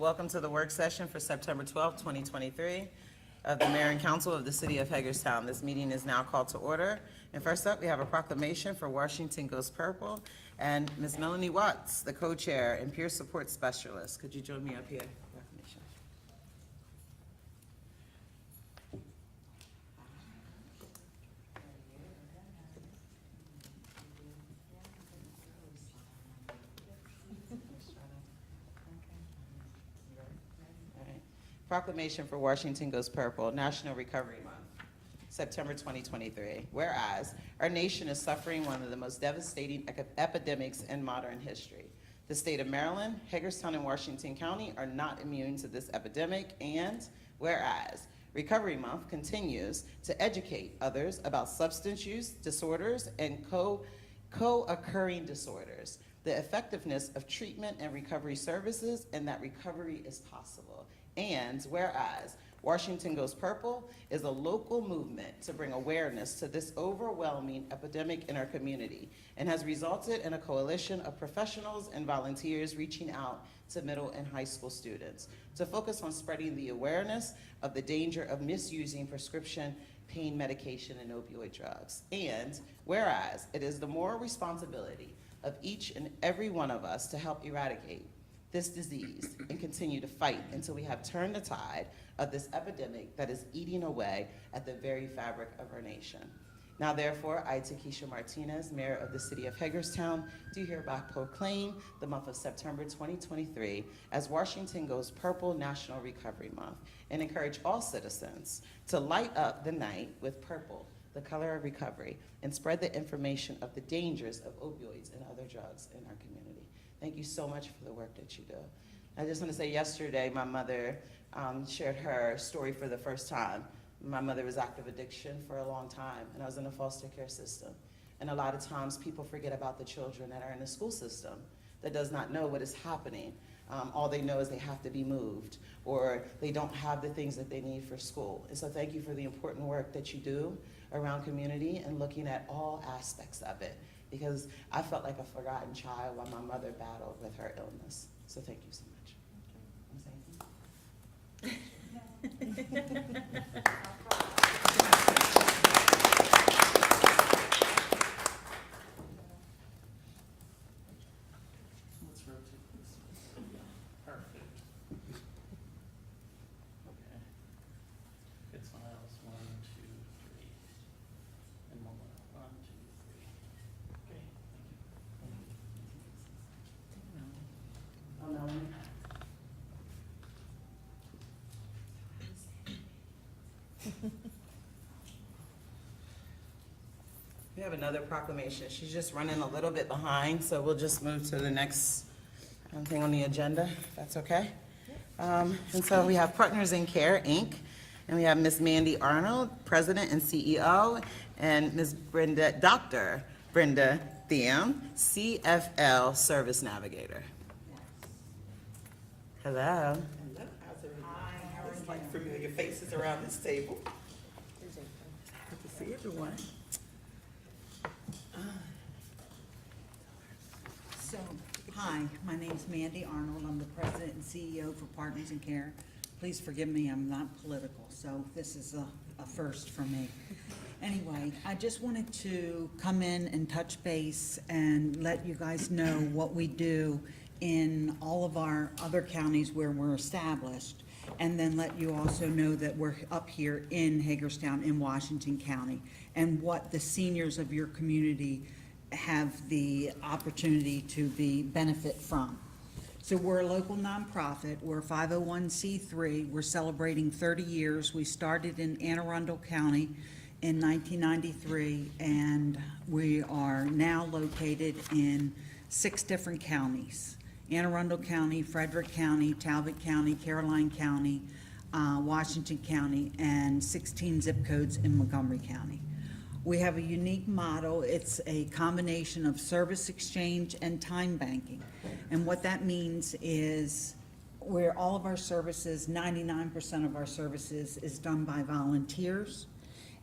Welcome to the work session for September 12th, 2023 of the Mayor and Council of the City of Hagerstown. This meeting is now called to order. And first up, we have a proclamation for Washington Goes Purple and Ms. Melanie Watts, the co-chair and peer support specialist. Could you join me up here? Proclamation. Proclamation for Washington Goes Purple, National Recovery Month, September 2023. Whereas our nation is suffering one of the most devastating epidemics in modern history. The state of Maryland, Hagerstown, and Washington County are not immune to this epidemic, and whereas Recovery Month continues to educate others about substance use disorders and co-occurring disorders, the effectiveness of treatment and recovery services, and that recovery is possible. And whereas Washington Goes Purple is a local movement to bring awareness to this overwhelming epidemic in our community and has resulted in a coalition of professionals and volunteers reaching out to middle and high school students to focus on spreading the awareness of the danger of misusing prescription pain medication and opioid drugs. And whereas it is the moral responsibility of each and every one of us to help eradicate this disease and continue to fight until we have turned the tide of this epidemic that is eating away at the very fabric of our nation. Now therefore, I, Takesha Martinez, Mayor of the City of Hagerstown, do hereby proclaim the month of September 2023 as Washington Goes Purple National Recovery Month and encourage all citizens to light up the night with purple, the color of recovery, and spread the information of the dangers of opioids and other drugs in our community. Thank you so much for the work that you do. I just want to say yesterday, my mother shared her story for the first time. My mother was active addiction for a long time, and I was in the foster care system. And a lot of times people forget about the children that are in the school system that does not know what is happening. All they know is they have to be moved, or they don't have the things that they need for school. And so thank you for the important work that you do around community and looking at all aspects of it, because I felt like a forgotten child while my mother battled with her illness. So thank you so much. Let's rotate this. Perfect. Okay. Good smiles. 1, 2, 3. And one more. 1, 2, 3. Okay. Oh, no. We have another proclamation. She's just running a little bit behind, so we'll just move to the next thing on the agenda, if that's okay. And so we have Partners in Care, Inc., and we have Ms. Mandy Arnold, President and CEO, and Ms. Dr. Brenda Thiam, CFL Service Navigator. Hello. Hello, how's everyone? Hi, it's like familiar faces around this table. Good to see everyone. So, hi, my name's Mandy Arnold. I'm the president and CEO for Partners in Care. Please forgive me, I'm not political, so this is a first for me. Anyway, I just wanted to come in and touch base and let you guys know what we do in all of our other counties where we're established, and then let you also know that we're up here in Hagerstown in Washington County, and what the seniors of your community have the opportunity to benefit from. So we're a local nonprofit. We're a 501c3. We're celebrating 30 years. We started in Anne Arundel County in 1993, and we are now located in 6 different counties: Anne Arundel County, Frederick County, Talbot County, Caroline County, Washington County, and 16 zip codes in Montgomery County. We have a unique model. It's a combination of service exchange and time banking. And what that means is where all of our services, 99% of our services, is done by volunteers.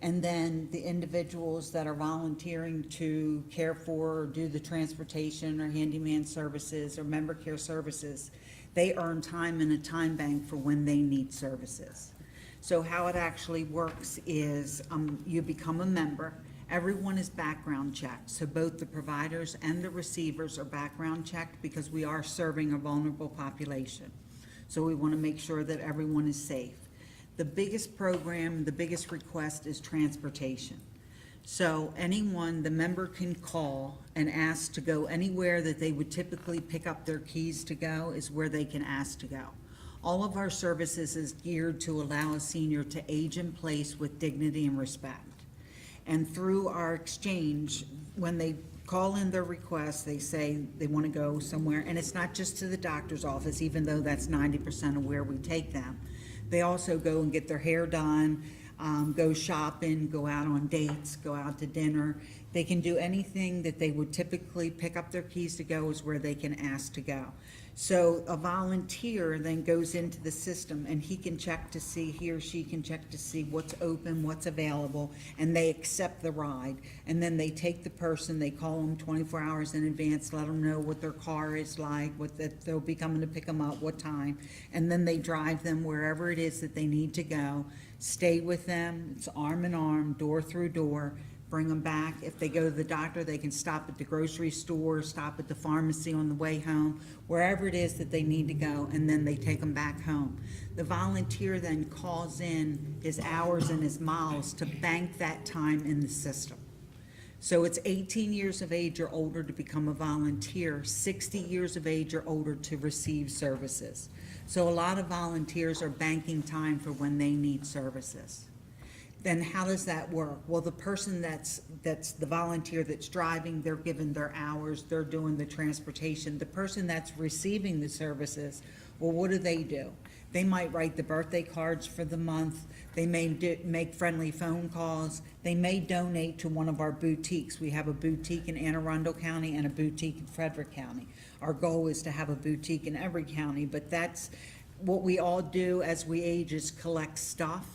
And then the individuals that are volunteering to care for or do the transportation or handyman services or member care services, they earn time in a time bank for when they need services. So how it actually works is you become a member. Everyone is background checked, so both the providers and the receivers are background checked because we are serving a vulnerable population. So we want to make sure that everyone is safe. The biggest program, the biggest request is transportation. So anyone, the member can call and ask to go anywhere that they would typically pick up their keys to go is where they can ask to go. All of our services is geared to allow a senior to age in place with dignity and respect. And through our exchange, when they call in their request, they say they want to go somewhere, and it's not just to the doctor's office, even though that's 90% of where we take them. They also go and get their hair done, go shopping, go out on dates, go out to dinner. They can do anything that they would typically pick up their keys to go is where they can ask to go. So a volunteer then goes into the system and he or she can check to see what's open, what's available, and they accept the ride. And then they take the person, they call them 24 hours in advance, let them know what their car is like, that they'll be coming to pick them up, what time. And then they drive them wherever it is that they need to go, stay with them, it's arm in arm, door through door, bring them back. If they go to the doctor, they can stop at the grocery store, stop at the pharmacy on the way home, wherever it is that they need to go, and then they take them back home. The volunteer then calls in his hours and his miles to bank that time in the system. So it's 18 years of age or older to become a volunteer, 60 years of age or older to receive services. So a lot of volunteers are banking time for when they need services. Then how does that work? Well, the person that's the volunteer that's driving, they're given their hours, they're doing the transportation. The person that's receiving the services, well, what do? They might write the birthday cards for the month. They may make friendly phone calls. They may donate to one of our boutiques. We have a boutique in Anne Arundel County and a boutique in Frederick County. Our goal is to have a boutique in every county, but that's what we all do as we age is collect stuff.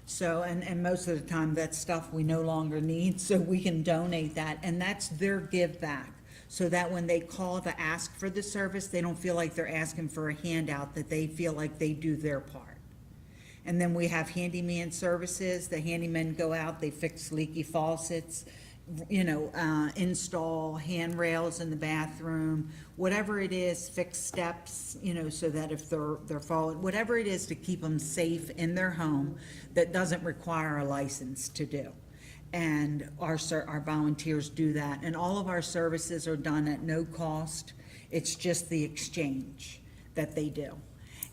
So, and most of the time that stuff we no longer need, so we can donate that, and that's their give back. So that when they call to ask for the service, they don't feel like they're asking for a handout, that they feel like they do their part. And then we have handyman services. The handymen go out, they fix leaky faucets, install handrails in the bathroom, whatever it is, fix steps, so that if they're falling, whatever it is to keep them safe in their home that doesn't require a license to do. And our volunteers do that. And all of our services are done at no cost. It's just the exchange that they do.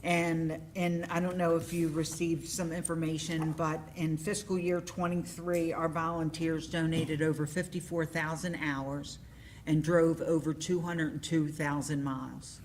And I don't know if you received some information, but in fiscal year 23, our volunteers donated over 54,000 hours and drove over 202,000 miles.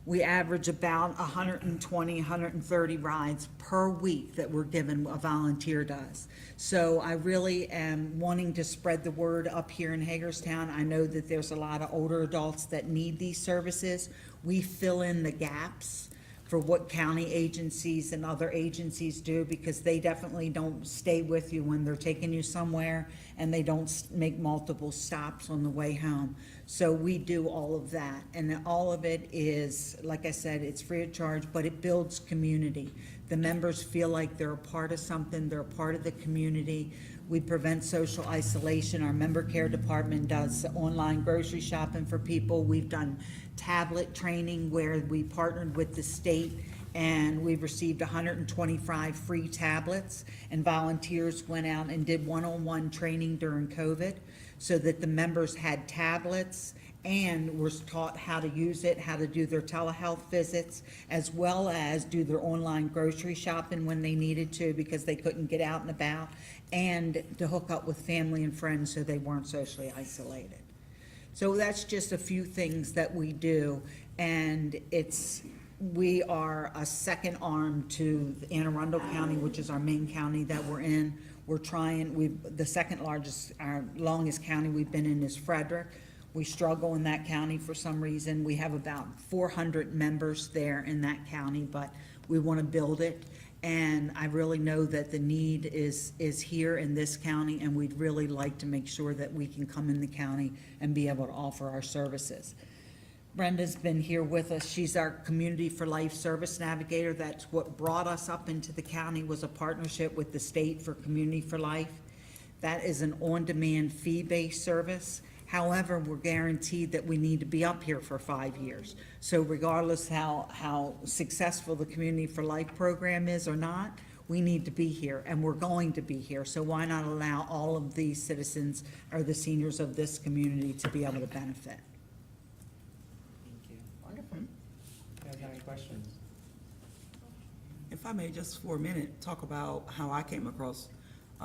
We average about 120, 130 rides per week that we're given, a volunteer does. So I really am wanting to spread the word up here in Hagerstown. I know that there's a lot of older adults that need these services. We fill in the gaps for what county agencies and other agencies do, because they definitely don't stay with you when they're taking you somewhere, and they don't make multiple stops on the way home. So we do all of that, and all of it is, like I said, it's free of charge, but it builds community. The members feel like they're a part of something, they're a part of the community. We prevent social isolation. Our member care department does online grocery shopping for people. We've done tablet training where we partnered with the state, and we've received 125 free tablets, and volunteers went out and did one-on-one training during COVID so that the members had tablets and were taught how to use it, how to do their telehealth visits, as well as do their online grocery shopping when they needed to because they couldn't get out and about, and to hook up with family and friends so they weren't socially isolated. So that's just a few things that we do, and we are a second arm to Anne Arundel County, which is our main county that we're in. The second largest, our longest county we've been in is Frederick. We struggle in that county for some reason. We have about 400 members there in that county, but we want to build it. And I really know that the need is here in this county, and we'd really like to make sure that we can come in the county and be able to offer our services. Brenda's been here with us. She's our Community for Life Service Navigator. That's what brought us up into the county, was a partnership with the state for Community for Life. That is an on-demand fee-based service. However, we're guaranteed that we need to be up here for 5 years. So regardless how successful the Community for Life program is or not, we need to be here, and we're going to be here. So why not allow all of these citizens or the seniors of this community to be able to benefit? Thank you. Wonderful. You guys have any questions? If I may, just for a minute, talk about how I came across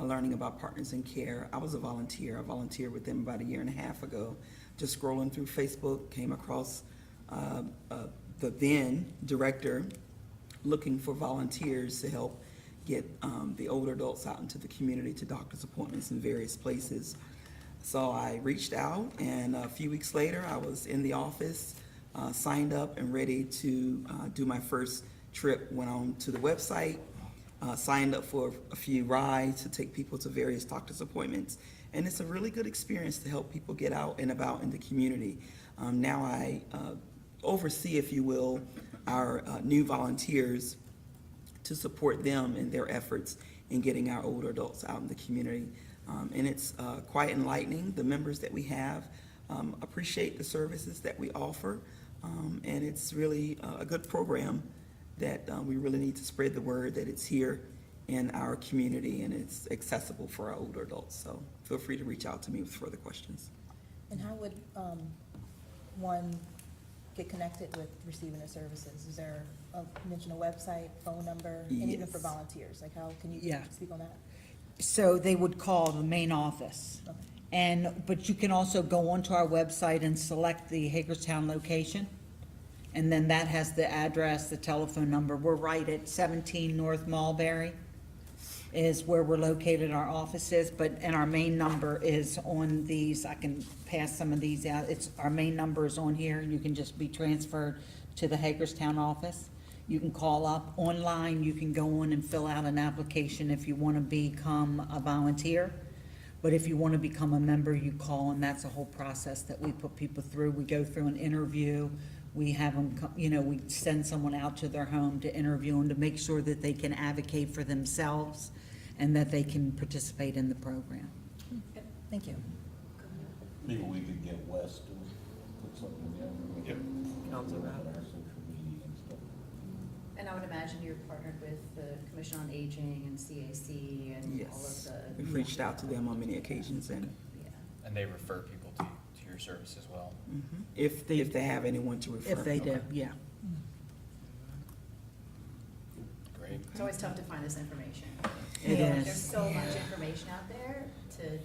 learning about Partners in Care. I was a volunteer. I volunteered with them about 1.5 years ago. Just scrolling through Facebook, came across the then director looking for volunteers to help get the older adults out into the community to doctor's appointments in various places. So I reached out, and a few weeks later, I was in the office, signed up and ready to do my first trip. Went on to the website, signed up for a few rides to take people to various doctor's appointments. And it's a really good experience to help people get out and about in the community. Now I oversee, if you will, our new volunteers to support them in their efforts in getting our older adults out in the community. And it's quite enlightening. The members that we have appreciate the services that we offer. And it's really a good program that we really need to spread the word that it's here in our community and it's accessible for our older adults. So feel free to reach out to me with further questions. And how would one get connected with receiving the services? Is there, mention a website, phone number, and even for Yes. volunteers? Like how can you Yeah. speak on that? So they would call the main office. Okay. But you can also go onto our website and select the Hagerstown location. And then that has the address, the telephone number. We're right at 17 North Mulberry is where we're located, our office is, and our main number is on these. I can pass some of these out. Our main number is on here. You can just be transferred to the Hagerstown office. You can call up online. You can go on and fill out an application if you want to become a volunteer. But if you want to become a member, you call, and that's a whole process that we put people through. We go through an interview. We have them, we send someone out to their home to interview them to make sure that they can advocate for themselves and that they can participate in the program. Thank you. Maybe we could get Wes to put something together. Yep. Council On Rowland. our social media and stuff. And I would imagine you're partnered with the Commission on Aging and CAC and all of Yes, the. we've reached out to them on many occasions, and Yeah. And they refer people to your service as well? if they have anyone to refer. If they do, yeah. Great. It's always tough to find this information. It There's is. so much information out there to.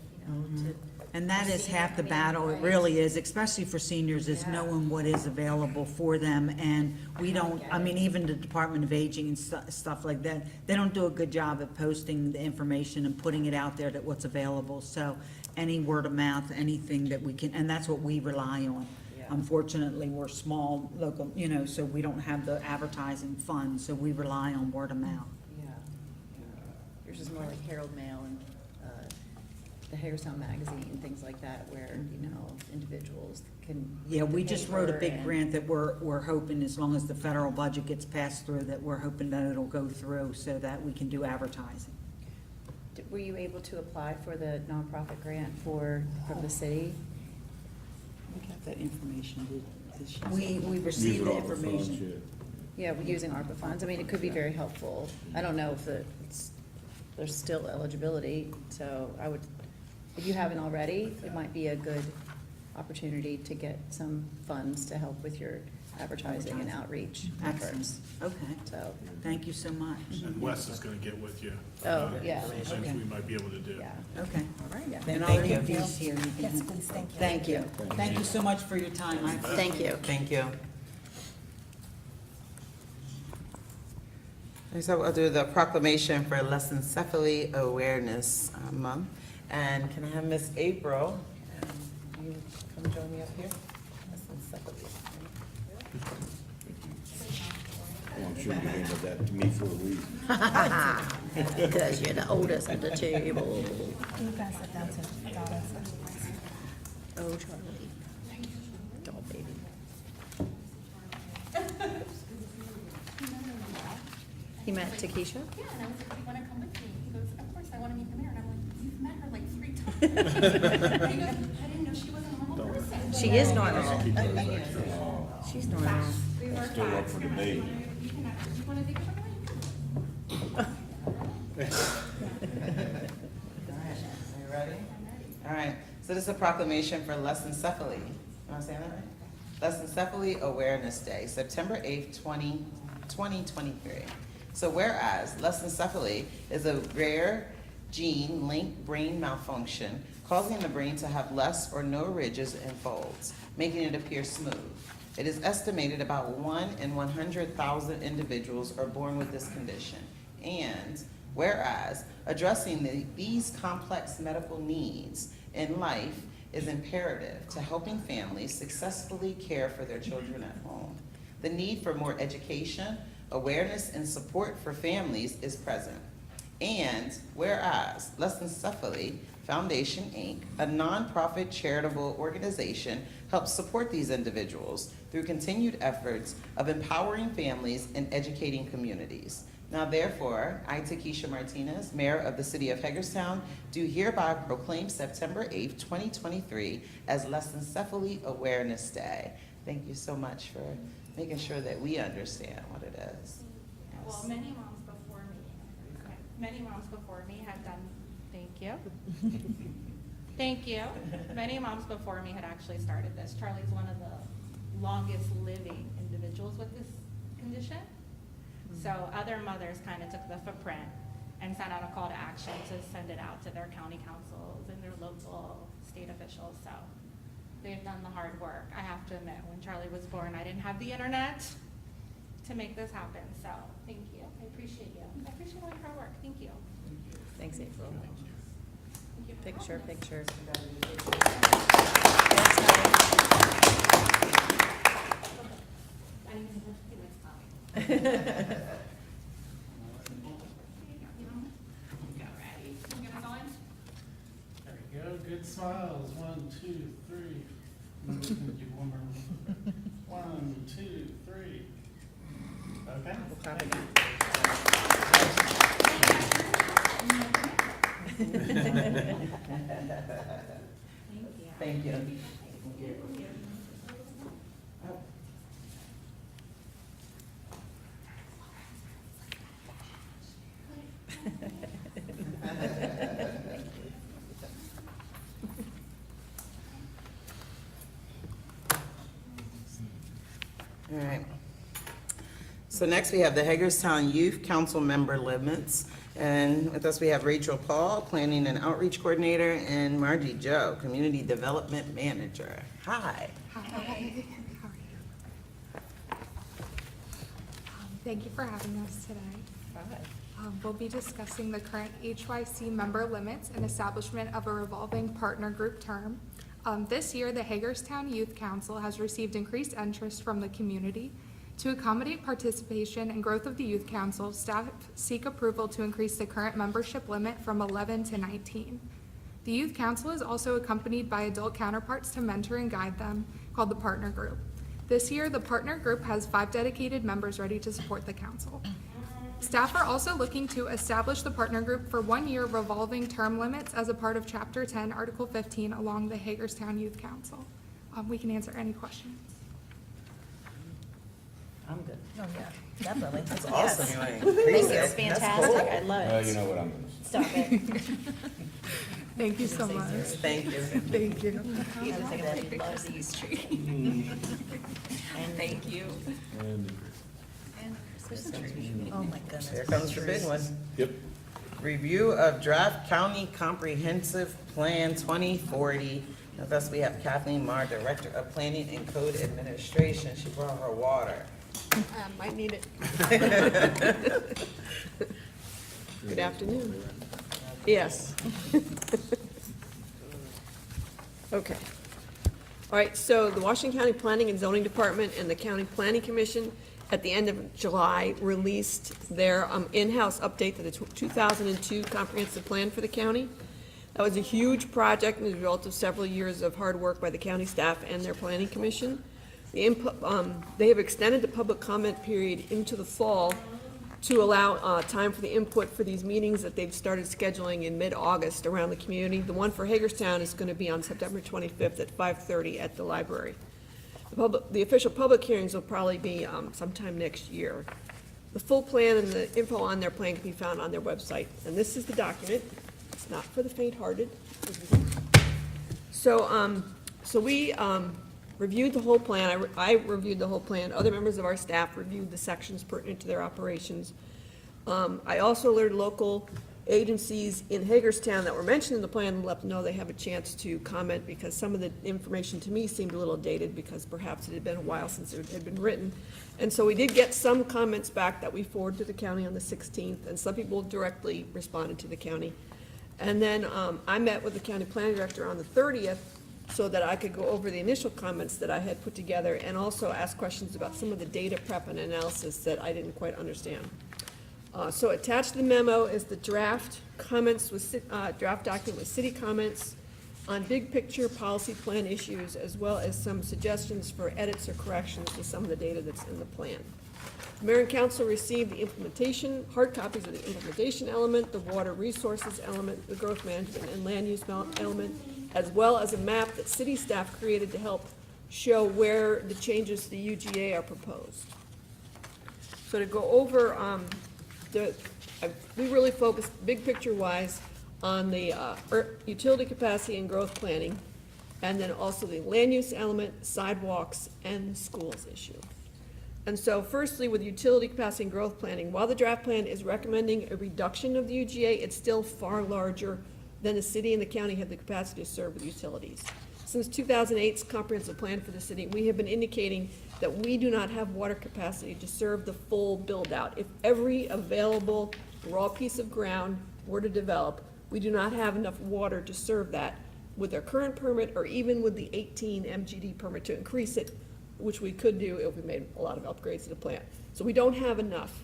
And that for is senior half the community, battle, it right? really is, especially for seniors, is Yeah. knowing what is available for them. And we don't, I mean, even the Department of Aging and stuff like that, they don't do a good job at posting the information and putting it out there that what's available. So any word of mouth, anything that we can, and that's what we rely on. Yeah. Unfortunately, we're small, local, so we don't have the advertising funds, so we rely on word of mouth. Yeah. Yours is more like Herald Mail and the Hagerstown Magazine and things like that, where, individuals can. Yeah, we the just wrote a paper big and- grant that we're hoping, as long as the federal budget gets passed through, that we're hoping that it'll go through so that we can do advertising. Were you able to apply for the nonprofit grant from the city? We got that information, did she? We received the Using all the funds, information. Yeah, we're using ARPA funds. I mean, it could be very helpful. I don't know if there's still eligibility, so if you haven't already, it might be a good opportunity to get some funds to help with your advertising and outreach Excellent, efforts. okay, So, thank you so much. And Wes is gonna get with you. Oh, yeah. Things Okay. we might be able to do. yeah. Okay. All right. Yeah. And I'll Thank leave you. these here. You can Yes, have- please, thank you. Thank you. Thank you so much for your time. Thank you. Thank you. And so I'll do the proclamation for Lessencephaly Awareness Month. And can I have Miss April, you come join me up here? Lessencephaly. I'm sure you handed that to me for a reason. Because you're the oldest at the table. Can you pass it down to Donna? Oh, Charlie. Doll baby. He met Takesha? Yeah, and I was like, do you wanna come with me? He goes, of course, I wanna meet the mayor. And I'm like, you've met her like 3 times. And he goes, I didn't know she was a normal person. She is normal. Keep those extra. She's normal. We were Still up for debate. You wanna take a photo? Are you ready? All right, so this is a proclamation for Lessencephaly. Am I saying that right? Lessencephaly Awareness Day, September 8th, 2023. So whereas lessencephaly is a rare gene-linked brain malfunction causing the brain to have less or no ridges and folds, making it appear smooth. It is estimated about 1 in 100,000 individuals are born with this condition. And whereas addressing these complex medical needs in life is imperative to helping families successfully care for their children at home. The need for more education, awareness, and support for families is present. And whereas Lessencephaly Foundation, Inc., a nonprofit charitable organization, helps support these individuals through continued efforts of empowering families and educating communities. Now therefore, I, Takesha Martinez, Mayor of the City of Hagerstown, do hereby proclaim September 8th, 2023 as Lessencephaly Awareness Day. Thank you so much for making sure that we understand what it is. Well, many moms before me had done, thank you. Thank you. Many moms before me had actually started this. Charlie's one of the longest living individuals with this condition. So other mothers kind of took the footprint and sent out a call to action to send it out to their county councils and their local state officials. So they've done the hard work. I have to admit, when Charlie was born, I didn't have the internet to make this happen. So thank you. I appreciate you. I appreciate all your hard work. Thank you. Thanks, April. Thank you for Picture, having us. picture. I need to do next time. Ready? Get us on? There we go, good smiles, 1, 2, 3. I'm just gonna do one more. 1, 2, 3. Okay. Thank Thank you. All right. So next we have the Hagerstown Youth Council member limits. And with us we have Rachel Paul, Planning and Outreach Coordinator, and Margie Joe, Community Development Manager. Hi. Hi. How are you? Thank you for having us today. We'll be discussing the current HYC member limits and establishment of a revolving partner group term. This year, the Hagerstown Youth Council has received increased interest from the community. To accommodate participation and growth of the Youth Council, staff seek approval to increase the current membership limit from 11 to 19. The Youth Council is also accompanied by adult counterparts to mentor and guide them, called the Partner Group. This year, the Partner Group has 5 dedicated members ready to support the council. Staff are also looking to establish the Partner Group for 1-year revolving term limits as a part of Chapter 10, Article 15, along the Hagerstown Youth Council. We can answer any questions. I'm good. Oh, yeah, definitely. That's Yes. awesome. Thank you, it's That's fantastic, cool. I love it. You know what I'm gonna say. Stop it. Thank you so much. Thank you. Thank you. He loves the East Tree. And thank you. And Oh, my goodness. Here comes the big one. Yep. Review of Draft County Comprehensive Plan 2040. With us, we have Kathleen Marr, Director of Planning and Code Administration. She brought her water. Might need it. Good afternoon. Yes. Okay. All right, so the Washington County Planning and Zoning Department and the County Planning Commission at the end of July released their in-house update to the 2002 Comprehensive Plan for the county. That was a huge project and the result of several years of hard work by the county staff and their planning commission. The input, they have extended the public comment period into the fall to allow time for the input for these meetings that they've started scheduling in mid-August around the community. The one for Hagerstown is going to be on September 25th at 5:30 at the library. The official public hearings will probably be sometime next year. The full plan and the info on their plan can be found on their website. And this is the document. It's not for the faint-hearted. So we reviewed the whole plan. I reviewed the whole plan. Other members of our staff reviewed the sections pertinent to their operations. I also alerted local agencies in Hagerstown that were mentioned in the plan and let them know they have a chance to comment, because some of the information to me seemed a little dated because perhaps it had been a while since it had been written. And so we did get some comments back that we forwarded to the county on the 16th, and some people directly responded to the county. And then I met with the county planning director on the 30th so that I could go over the initial comments that I had put together and also ask questions about some of the data prep and analysis that I didn't quite understand. So attached to the memo is the draft comments with, draft document with city comments on big picture policy plan issues, as well as some suggestions for edits or corrections to some of the data that's in the plan. The mayor and council received the implementation, hard copies of the implementation element, the water resources element, the growth management and land use element, as well as a map that city staff created to help show where the changes to the UGA are proposed. So to go over, we really focused, big picture wise, on the utility capacity and growth planning, and then also the land use element, sidewalks, and the schools issue. And so firstly, with utility capacity and growth planning, while the draft plan is recommending a reduction of the UGA, it's still far larger than the city and the county have the capacity to serve with utilities. Since 2008's comprehensive plan for the city, we have been indicating that we do not have water capacity to serve the full build-out. If every available raw piece of ground were to develop, we do not have enough water to serve that with our current permit or even with the 18 MGD permit to increase it, which we could do if we made a lot of upgrades to the plant. So we don't have enough.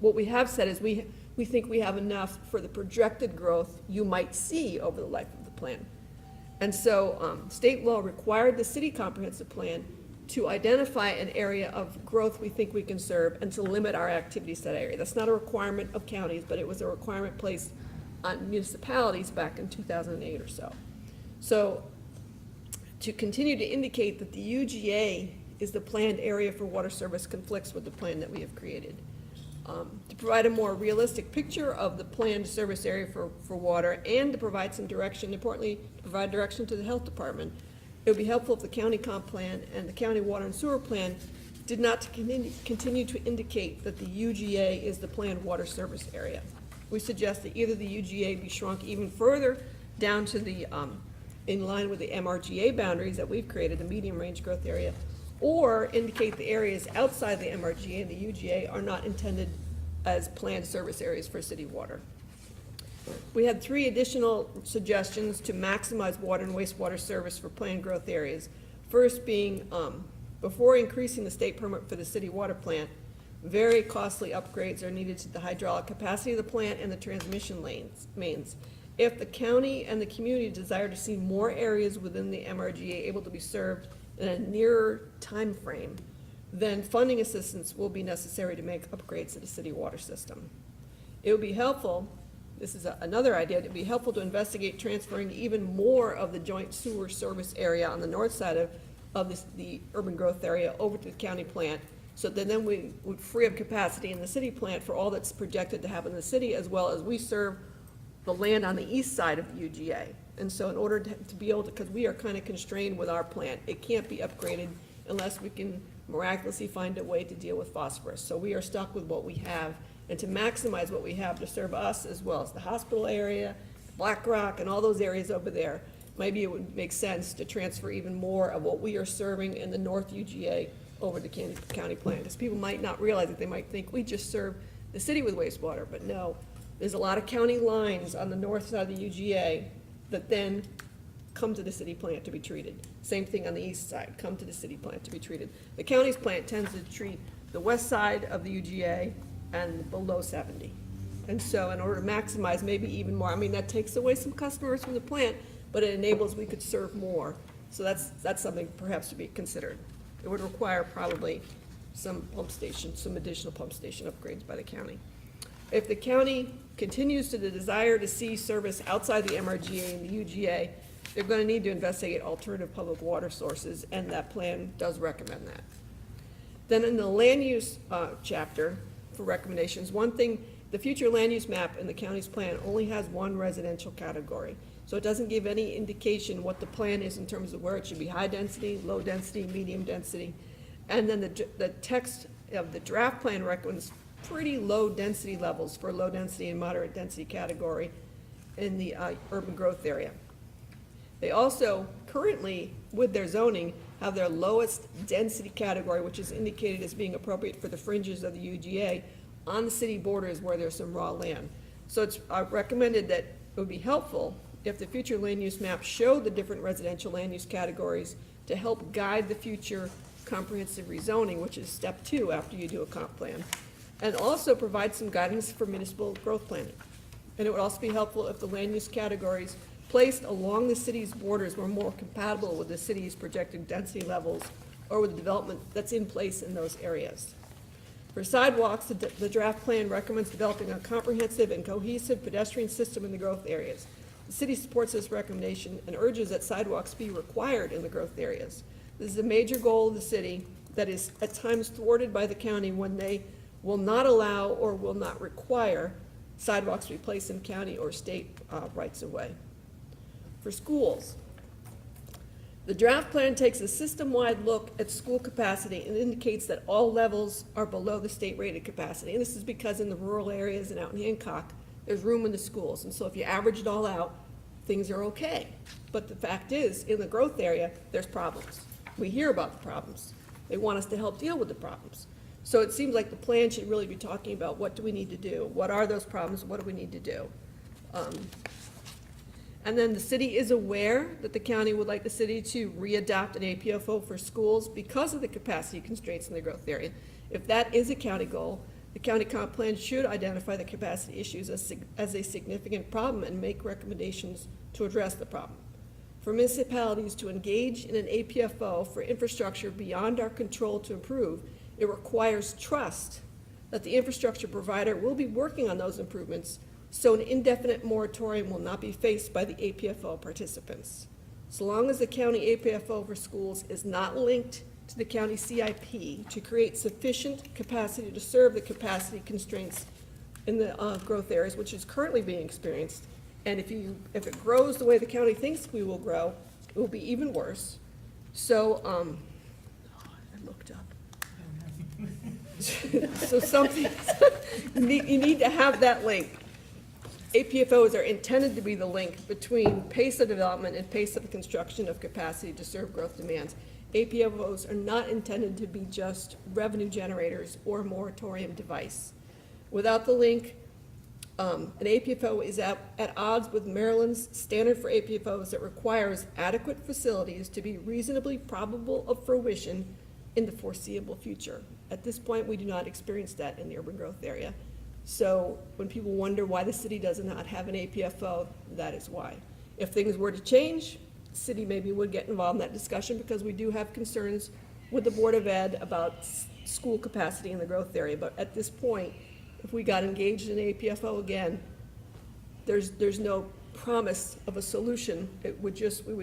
What we have said is we think we have enough for the projected growth you might see over the life of the plan. And so state law required the city comprehensive plan to identify an area of growth we think we can serve and to limit our activities to that area. That's not a requirement of counties, but it was a requirement placed on municipalities back in 2008 or so. So to continue to indicate that the UGA is the planned area for water service conflicts with the plan that we have created. To provide a more realistic picture of the planned service area for water and to provide some direction, importantly, to provide direction to the health department, it would be helpful if the county comp plan and the county water and sewer plan did not continue to indicate that the UGA is the planned water service area. We suggest that either the UGA be shrunk even further down to the, in line with the MRGA boundaries that we've created, the medium range growth area, or indicate the areas outside the MRGA and the UGA are not intended as planned service areas for city water. We had 3 additional suggestions to maximize water and wastewater service for planned growth areas. First being, before increasing the state permit for the city water plant, very costly upgrades are needed to the hydraulic capacity of the plant and the transmission mains. If the county and the community desire to see more areas within the MRGA able to be served in a nearer time frame, then funding assistance will be necessary to make upgrades to the city water system. It would be helpful, this is another idea, it would be helpful to investigate transferring even more of the joint sewer service area on the north side of the urban growth area over to the county plant, so that then we would free up capacity in the city plant for all that's projected to happen in the city, as well as we serve the land on the east side of the UGA. And so in order to be able to, because we are kind of constrained with our plant, it can't be upgraded unless we can miraculously find a way to deal with phosphorus. So we are stuck with what we have, and to maximize what we have to serve us as well as the hospital area, Black Rock, and all those areas over there, maybe it would make sense to transfer even more of what we are serving in the North UGA over the county plant. Because people might not realize it. They might think we just serve the city with wastewater, but no. There's a lot of county lines on the north side of the UGA that then come to the city plant to be treated. Same thing on the east side, come to the city plant to be treated. The county's plant tends to treat the west side of the UGA and below 70. And so in order to maximize maybe even more, I mean, that takes away some customers from the plant, but it enables we could serve more. So that's something perhaps to be considered. It would require probably some pump station, some additional pump station upgrades by the county. If the county continues to the desire to see service outside the MRGA and the UGA, they're gonna need to investigate alternative public water sources, and that plan does recommend that. Then in the land use chapter for recommendations, one thing, the future land use map in the county's plan only has one residential category. So it doesn't give any indication what the plan is in terms of where it should be high density, low density, medium density. And then the text of the draft plan recommends pretty low density levels for low density and moderate density category in the urban growth area. They also currently, with their zoning, have their lowest density category, which is indicated as being appropriate for the fringes of the UGA on the city borders where there's some raw land. So it's recommended that it would be helpful if the future land use map showed the different residential land use categories to help guide the future comprehensive rezoning, which is step 2 after you do a comp plan, and also provide some guidance for municipal growth planning. And it would also be helpful if the land use categories placed along the city's borders were more compatible with the city's projected density levels or with the development that's in place in those areas. For sidewalks, the draft plan recommends developing a comprehensive and cohesive pedestrian system in the growth areas. The city supports this recommendation and urges that sidewalks be required in the growth areas. This is a major goal of the city that is at times thwarted by the county when they will not allow or will not require sidewalks to be placed in county or state rights of way. For schools, the draft plan takes a system-wide look at school capacity and indicates that all levels are below the state-rated capacity. And this is because in the rural areas and out in Hancock, there's room in the schools. And so if you average it all out, things are okay. But the fact is, in the growth area, there's problems. We hear about the problems. They want us to help deal with the problems. So it seems like the plan should really be talking about what do we need to do? What are those problems? What do we need to do? And then the city is aware that the county would like the city to readopt an APFO for schools because of the capacity constraints in the growth area. If that is a county goal, the county comp plan should identify the capacity issues as a significant problem and make recommendations to address the problem. For municipalities to engage in an APFO for infrastructure beyond our control to improve, it requires trust that the infrastructure provider will be working on those improvements, so an indefinite moratorium will not be faced by the APFO participants. So long as the county APFO for schools is not linked to the county CIP to create sufficient capacity to serve the capacity constraints in the growth areas, which is currently being experienced, and if it grows the way the county thinks we will grow, it will be even worse. So, I looked up. So something, you need to have that link. APFOs are intended to be the link between pace of development and pace of construction of capacity to serve growth demands. APFOs are not intended to be just revenue generators or a moratorium device. Without the link, an APFO is at odds with Maryland's standard for APFOs that requires adequate facilities to be reasonably probable of fruition in the foreseeable future. At this point, we do not experience that in the urban growth area. So when people wonder why the city does not have an APFO, that is why. If things were to change, the city maybe would get involved in that discussion because we do have concerns with the Board of Ed about school capacity in the growth area. But at this point, if we got engaged in APFO again, there's no promise of a solution. We would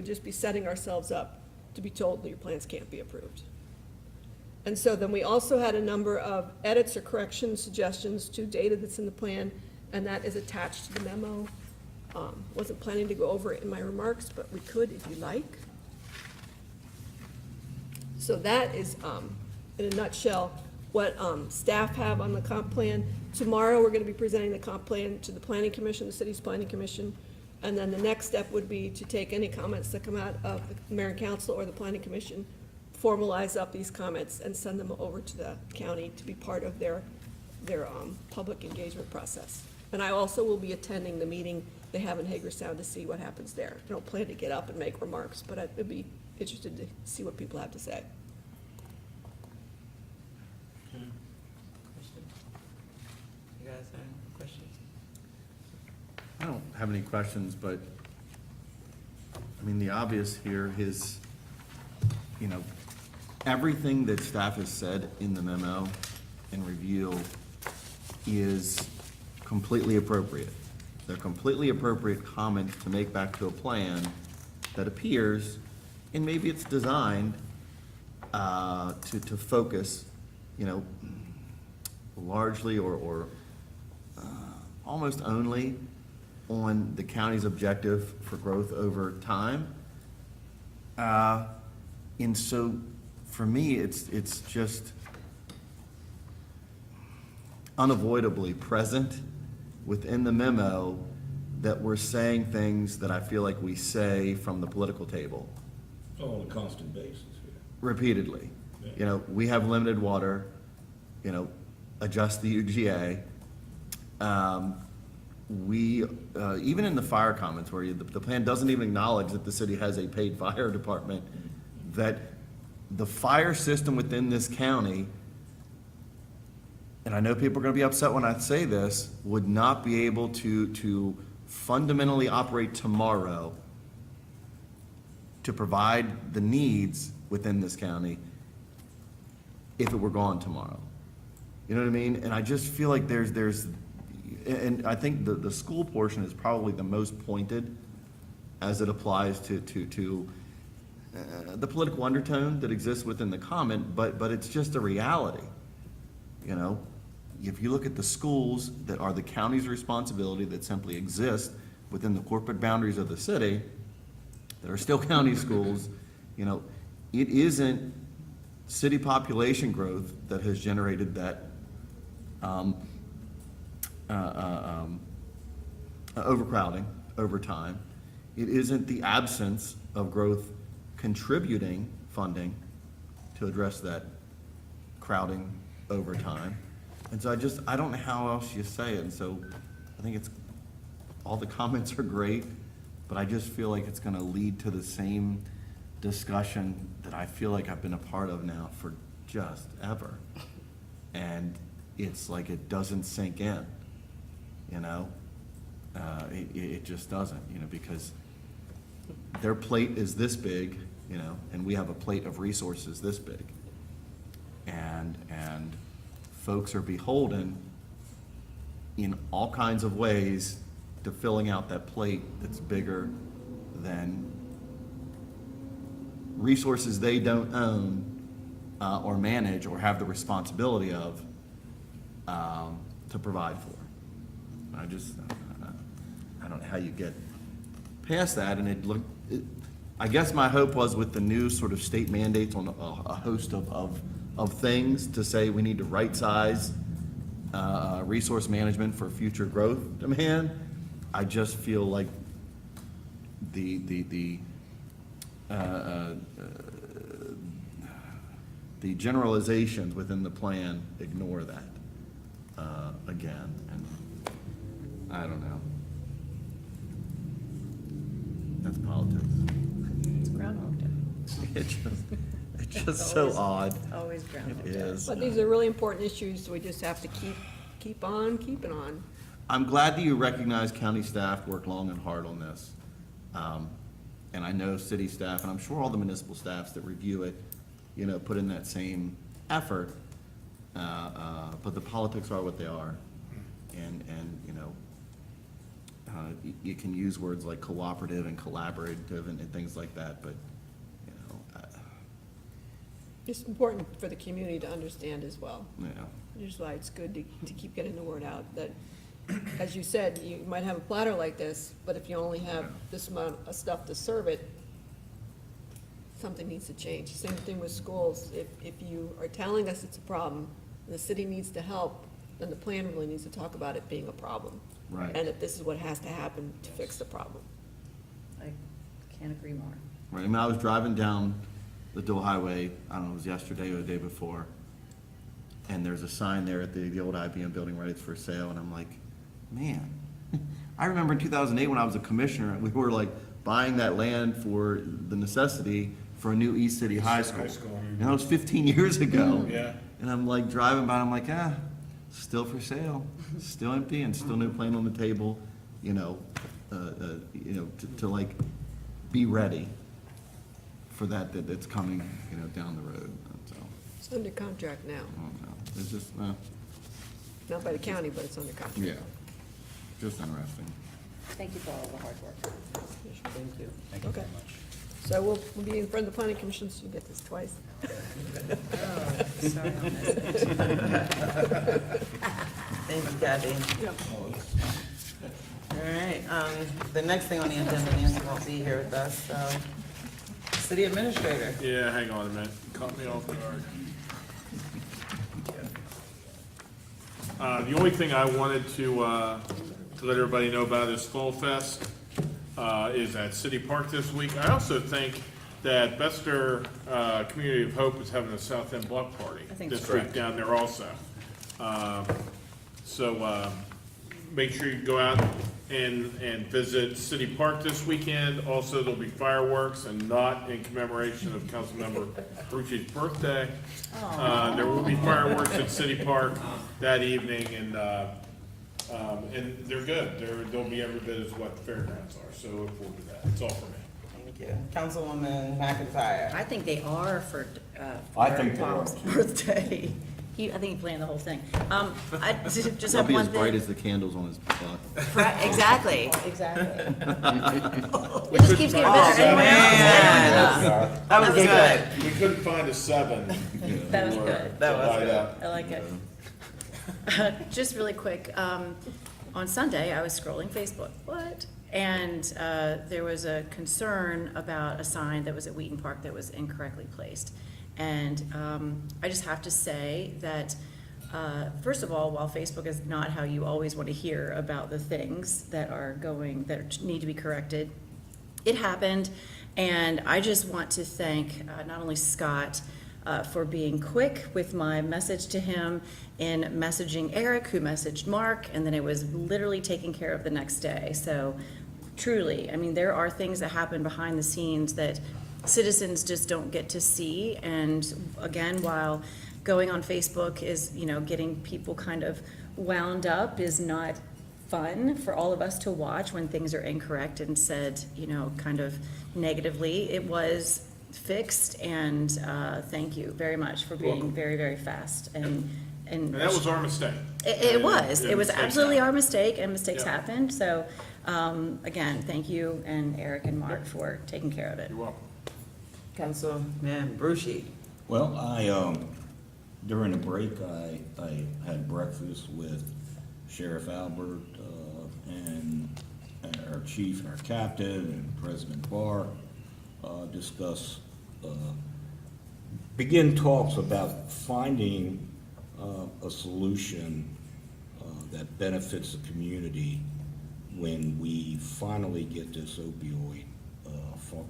just be setting ourselves up to be told that your plans can't be approved. And so then we also had a number of edits or corrections, suggestions to data that's in the plan, and that is attached to the memo. Wasn't planning to go over it in my remarks, but we could if you like. So that is, in a nutshell, what staff have on the comp plan. Tomorrow, we're going to be presenting the comp plan to the Planning Commission, the city's Planning Commission, and then the next step would be to take any comments that come out of the Mayor and Council or the Planning Commission, formalize up these comments and send them over to the county to be part of their public engagement process. And I also will be attending the meeting they have in Hagerstown to see what happens there. I don't plan to get up and make remarks, but I'd be interested to see what people have to say. Questions? You guys have any questions? I don't have any questions, but, I mean, the obvious here is, you know, everything that staff has said in the memo and review is completely appropriate. They're completely appropriate comments to make back to a plan that appears, and maybe it's designed to focus, you know, largely or almost only on the county's objective for growth over time. And so, for me, it's just unavoidably present within the memo that we're saying things that I feel like we say from the political table On a constant basis, yeah. repeatedly. You know, we have limited water, you know, adjust the UGA. We, even in the fire comments where the plan doesn't even acknowledge that the city has a paid fire department, that the fire system within this county, and I know people are gonna be upset when I say this, would not be able to fundamentally operate tomorrow to provide the needs within this county if it were gone tomorrow. You know what I mean? And I just feel like and I think the school portion is probably the most pointed as it applies to the political undertone that exists within the comment, but it's just a reality. You know, if you look at the schools that are the county's responsibility that simply exist within the corporate boundaries of the city, that are still county schools, you know, it isn't city population growth that has generated that overcrowding over time. It isn't the absence of growth contributing funding to address that crowding over time. And so I don't know how else you say it. And so I think all the comments are great, but I just feel like it's gonna lead to the same discussion that I feel like I've been a part of now for just ever. And it's like it doesn't sink in, you know? It just doesn't, you know, because their plate is this big, you know, and we have a plate of resources this big. And folks are beholden in all kinds of ways to filling out that plate that's bigger than resources they don't own or manage or have the responsibility of to provide for. I don't know how you get past that, and I guess my hope was with the new sort of state mandates on a host of things to say we need to right-size resource management for future growth demand. I just feel like the generalizations within the plan ignore that again, and I don't know. That's politics. It's Groundhog Day. It's just so odd. Always Groundhog It Day. is. But these are really important issues, so we just have to keep on keeping on. I'm glad that you recognize county staff work long and hard on this. And I know city staff, and I'm sure all the municipal staffs that review it, you know, put in that same effort. But the politics are what they are. And you know, you can use words like cooperative and collaborative and things like that, but, you know, It's important for the community to understand as well. yeah. Which is why it's good to keep getting the word out, that, as you said, you might have a platter like this, but if you only have this amount of stuff to serve it, something needs to change. Same thing with schools. If you are telling us it's a problem, and the city needs to help, then the plan really needs to talk about it being a problem. Right. And that this is what has to happen to fix the problem. I can't agree more. Right, I mean, I was driving down the dual highway, I don't know, it was yesterday or the day before, and there's a sign there at the old IBM building, right, it's for sale, and I'm like, man, I remember in 2008 when I was a commissioner, we were like buying that land for the necessity for a new East City High School. And that was 15 years ago. Yeah. And I'm like driving by, I'm like, still for sale, still empty, and still no plan on the table, you know, to like be ready for that's coming, you know, down the road. So, It's under contract now, I don't know. It's just, not by the county, but it's under contract. yeah. just interesting. Thank you for all the hard work. Thank you. Thank you Okay. very much. So we'll be in front of the planning commission, so you get this twice. Oh, sorry, I missed it. Thank you, Kathy. Yep. All right, the next thing on the agenda, Nancy won't be here with us, so, city administrator. Yeah, hang on a minute, caught me off guard. The only thing I wanted to let everybody know about is Fall Fest is at City Park this week. I also think that Bester Community of Hope is having a South End Block Party I think this so. week down there also. So make sure you go out and visit City Park this weekend. Also, there'll be fireworks, and not in commemoration of Councilmember Brucci's birthday. There will be fireworks at City Park that evening, and they're good. They'll be every bit as what the fairgrounds are, so look forward to that. That's all for me. Thank you. Councilwoman McIntyre. I think they are for I think they are. Tom's birthday. I think he planned the whole thing. I just They'll have be one as bright thing. as the candles on his block. Exactly, exactly. It just keeps getting better. Anyone else? Man, that was good. We couldn't find a 7. That was good. That was good. I like it. Just really quick, on Sunday, I was scrolling Facebook. What? And there was a concern about a sign that was at Wheaton Park that was incorrectly placed. And I just have to say that, first of all, while Facebook is not how you always want to hear about the things that are that need to be corrected, it happened. And I just want to thank not only Scott for being quick with my message to him, in messaging Eric, who messaged Mark, and then it was literally taken care of the next day. So truly, I mean, there are things that happen behind the scenes that citizens just don't get to see. And again, while going on Facebook is, getting people kind of wound up, is not fun for all of us to watch when things are incorrect and said, kind of negatively. It was fixed, and thank you very much for being Welcome. very, very fast. And And that was our mistake. it was. Yeah, It was mistakes absolutely happen. our mistake, and mistakes Yeah. happened. So, again, thank you, and Eric and Mark for taking care of it. You're welcome. Councilman Brucci. Well, during the break, I had breakfast with Sheriff Albert, and our chief and our captain and President Barr, begin talks about finding a solution that benefits the community when we finally get this opioid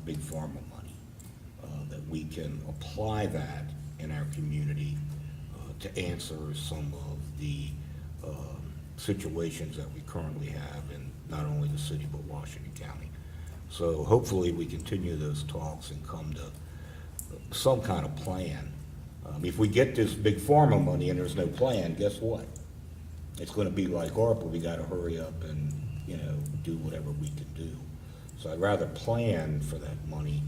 big pharma money, that we can apply that in our community to answer some of the situations that we currently have in not only the city but Washington County. So hopefully we continue those talks and come to some kind of plan. If we get this big pharma money and there's no plan, guess what? It's gonna be like ARPA, we gotta hurry up and, do whatever we can do. So I'd rather plan for that money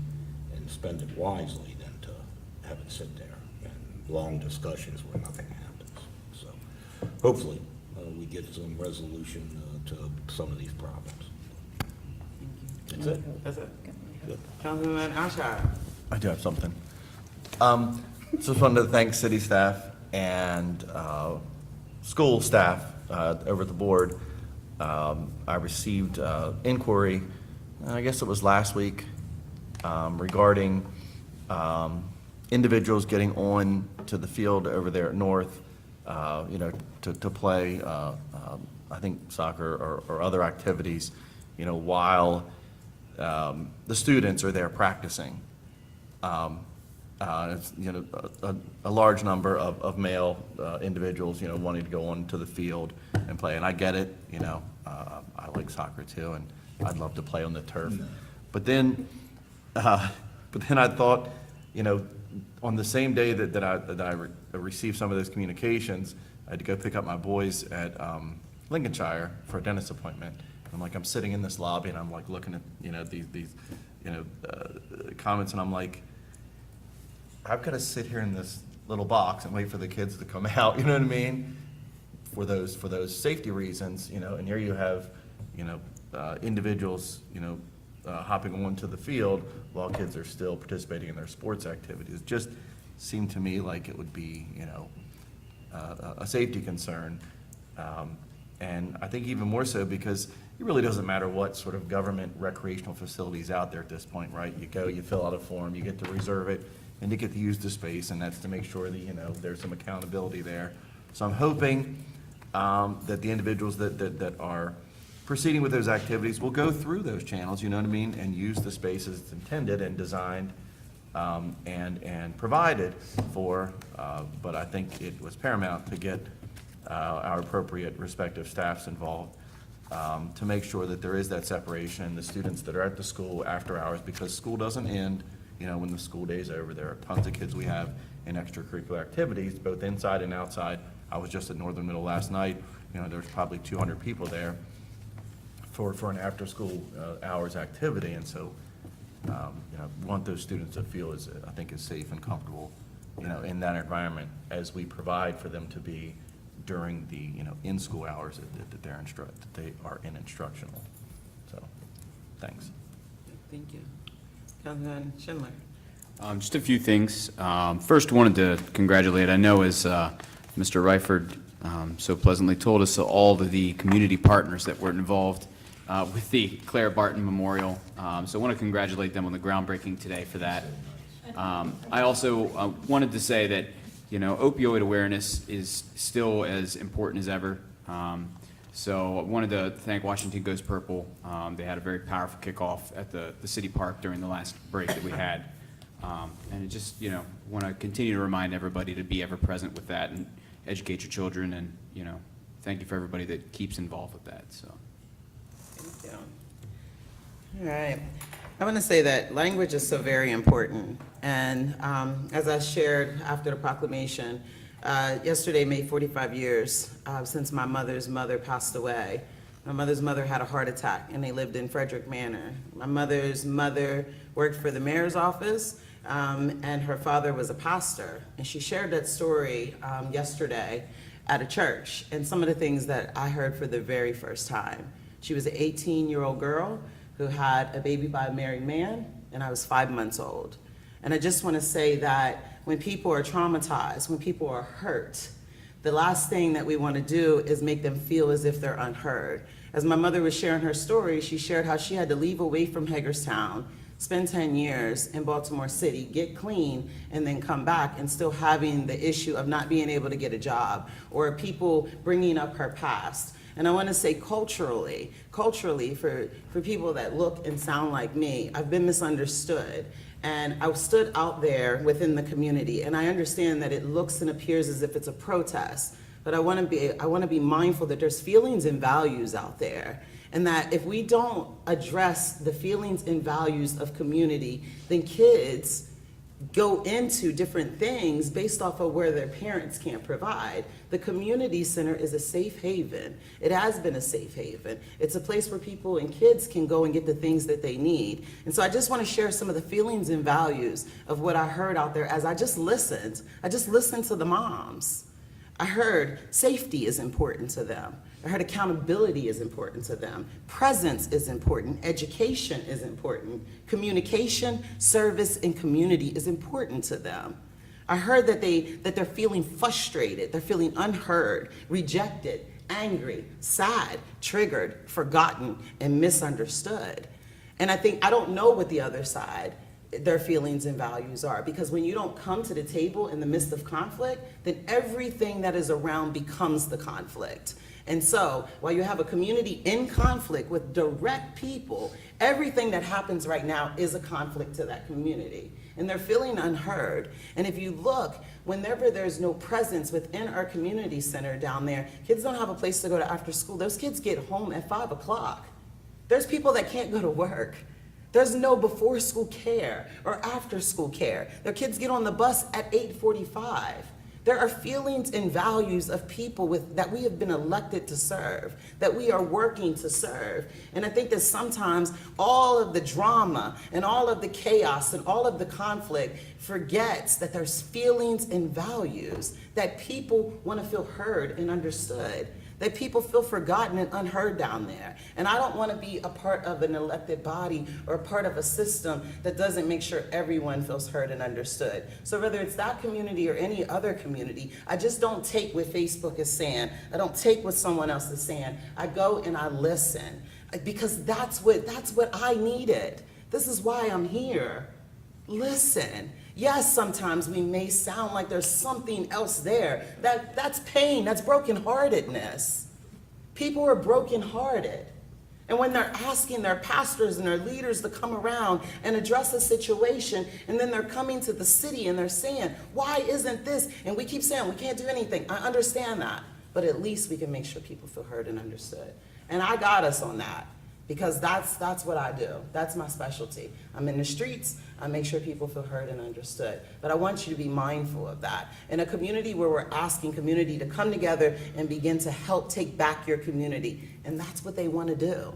and spend it wisely than to have it sit there and long discussions where nothing happens. So hopefully, we get some resolution to some of these problems. That's it. That's it. Councilman Ashar. I do have something. Just wanted to thank city staff and school staff over at the board. I received inquiry, I guess it was last week, regarding individuals getting on to the field over there at North, to play, I think soccer or other activities, while the students are there practicing. It's, a large number of male individuals, wanting to go onto the field and play. And I get it, I like soccer too, and I'd love to play on the turf. But then I thought, on the same day that I received some of those communications, I had to go pick up my boys at Lincolnshire for a dentist appointment. I'm sitting in this lobby and I'm like looking at, these comments, and I'm like, I've got to sit here in this little box and wait for the kids to come out, you know what I mean? for those safety reasons, and here you have, individuals, hopping onto the field while kids are still participating in their sports activities. It just seemed to me like it would be, a safety concern. And I think even more so because it really doesn't matter what sort of government recreational facilities out there at this point, right? You go, you fill out a form, you get to reserve it, and you get to use the space, and that's to make sure that, there's some accountability there. So I'm hoping that the individuals that are proceeding with those activities will go through those channels, and use the space as it's intended and designed and provided for, but I think it was paramount to get our appropriate respective staffs involved to make sure that there is that separation, the students that are at the school after hours, because school doesn't end, when the school day is over. There are tons of kids we have in extracurricular activities, both inside and outside. I was just at Northern Middle last night, there's probably 200 people there for an after-school hours activity, and so, want those students to feel as safe and comfortable, in that environment as we provide for them to be during the, in-school hours that they are in instructional. So, thanks. Thank you. Councilman Schindler. Just a few things. First, wanted to congratulate, I know as Mr. Ryford so pleasantly told us, all of the community partners that were involved with the Clara Barton Memorial. So I want to congratulate them on the groundbreaking today for that. I also wanted to say that, opioid awareness is still as important as ever. So I wanted to thank Washington Goes Purple. They had a very powerful kickoff at the city park during the last break that we had. And it just, want to continue to remind everybody to be ever present with that and educate your children, and, thank you for everybody that keeps involved with that, so. Thank you. All right. I want to say that language is so very important. And as I shared after the proclamation, yesterday made 45 years since my mother's mother passed away. My mother's mother had a heart attack, and they lived in Frederick Manor. My mother's mother worked for the mayor's office, and her father was a pastor. And she shared that story yesterday at a church, and some of the things that I heard for the very first time. She was an 18-year-old girl who had a baby by a married man, and I was 5 months old. And I just want to say that when people are traumatized, when people are hurt, the last thing that we want to do is make them feel as if they're unheard. As my mother was sharing her story, she shared how she had to leave away from Hagerstown, spend 10 years in Baltimore City, get clean, and then come back and still having the issue of not being able to get a job or people bringing up her past. And I want to say culturally, for people that look and sound like me, I've been misunderstood. And I stood out there within the community, and I understand that it looks and appears as if it's a protest, but I want to be mindful that there's feelings and values out there, and that if we don't address the feelings and values of community, then kids go into different things based off of where their parents can't provide. The community center is a safe haven. It has been a safe haven. It's a place where people and kids can go and get the things that they need. And so I just want to share some of the feelings and values of what I heard out there as I just listened. I just listened to the moms. I heard safety is important to them. I heard accountability is important to them. Presence is important. Education is important. Communication, service, and community is important to them. I heard that they're feeling frustrated, they're feeling unheard, rejected, angry, sad, triggered, forgotten, and misunderstood. And I don't know what the other side, their feelings and values are, because when you don't come to the table in the midst of conflict, then everything that is around becomes the conflict. And so, while you have a community in conflict with direct people, everything that happens right now is a conflict to that community. And they're feeling unheard. And if you look, whenever there's no presence within our community center down there, kids don't have a place to go to after school. Those kids get home at 5 o'clock. There's people that can't go to work. There's no before school care or after school care. Their kids get on the bus at 8:45. There are feelings and values of people that we have been elected to serve, that we are working to serve. And I think that sometimes all of the drama and all of the chaos and all of the conflict forgets that there's feelings and values, that people want to feel heard and understood, that people feel forgotten and unheard down there. And I don't want to be a part of an elected body or a part of a system that doesn't make sure everyone feels heard and understood. So whether it's that community or any other community, I just don't take what Facebook is saying. I don't take what someone else is saying. I go and I listen, because that's what I needed. This is why I'm here. Listen. Yes, sometimes we may sound like there's something else there. That's pain, that's brokenheartedness. People are brokenhearted. And when they're asking their pastors and their leaders to come around and address a situation, and then they're coming to the city and they're saying, why isn't this? And we keep saying, we can't do anything. I understand that. But at least we can make sure people feel heard and understood. And I got us on that. Because that's what I do. That's my specialty. I'm in the streets. I make sure people feel heard and understood. But I want you to be mindful of that. In a community where we're asking community to come together and begin to help take back your community. And that's what they want to do.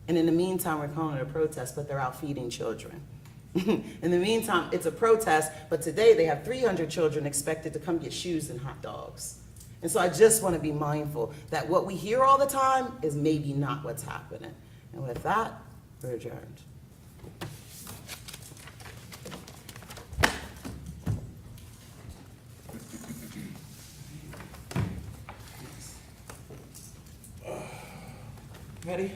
And in the meantime, we're calling it a protest, but they're out feeding children. In the meantime, it's a protest, but today they have 300 children expected to come get shoes and hot dogs. And so I just want to be mindful that what we hear all the time is maybe not what's happening. And with that, we're adjourned. Ready?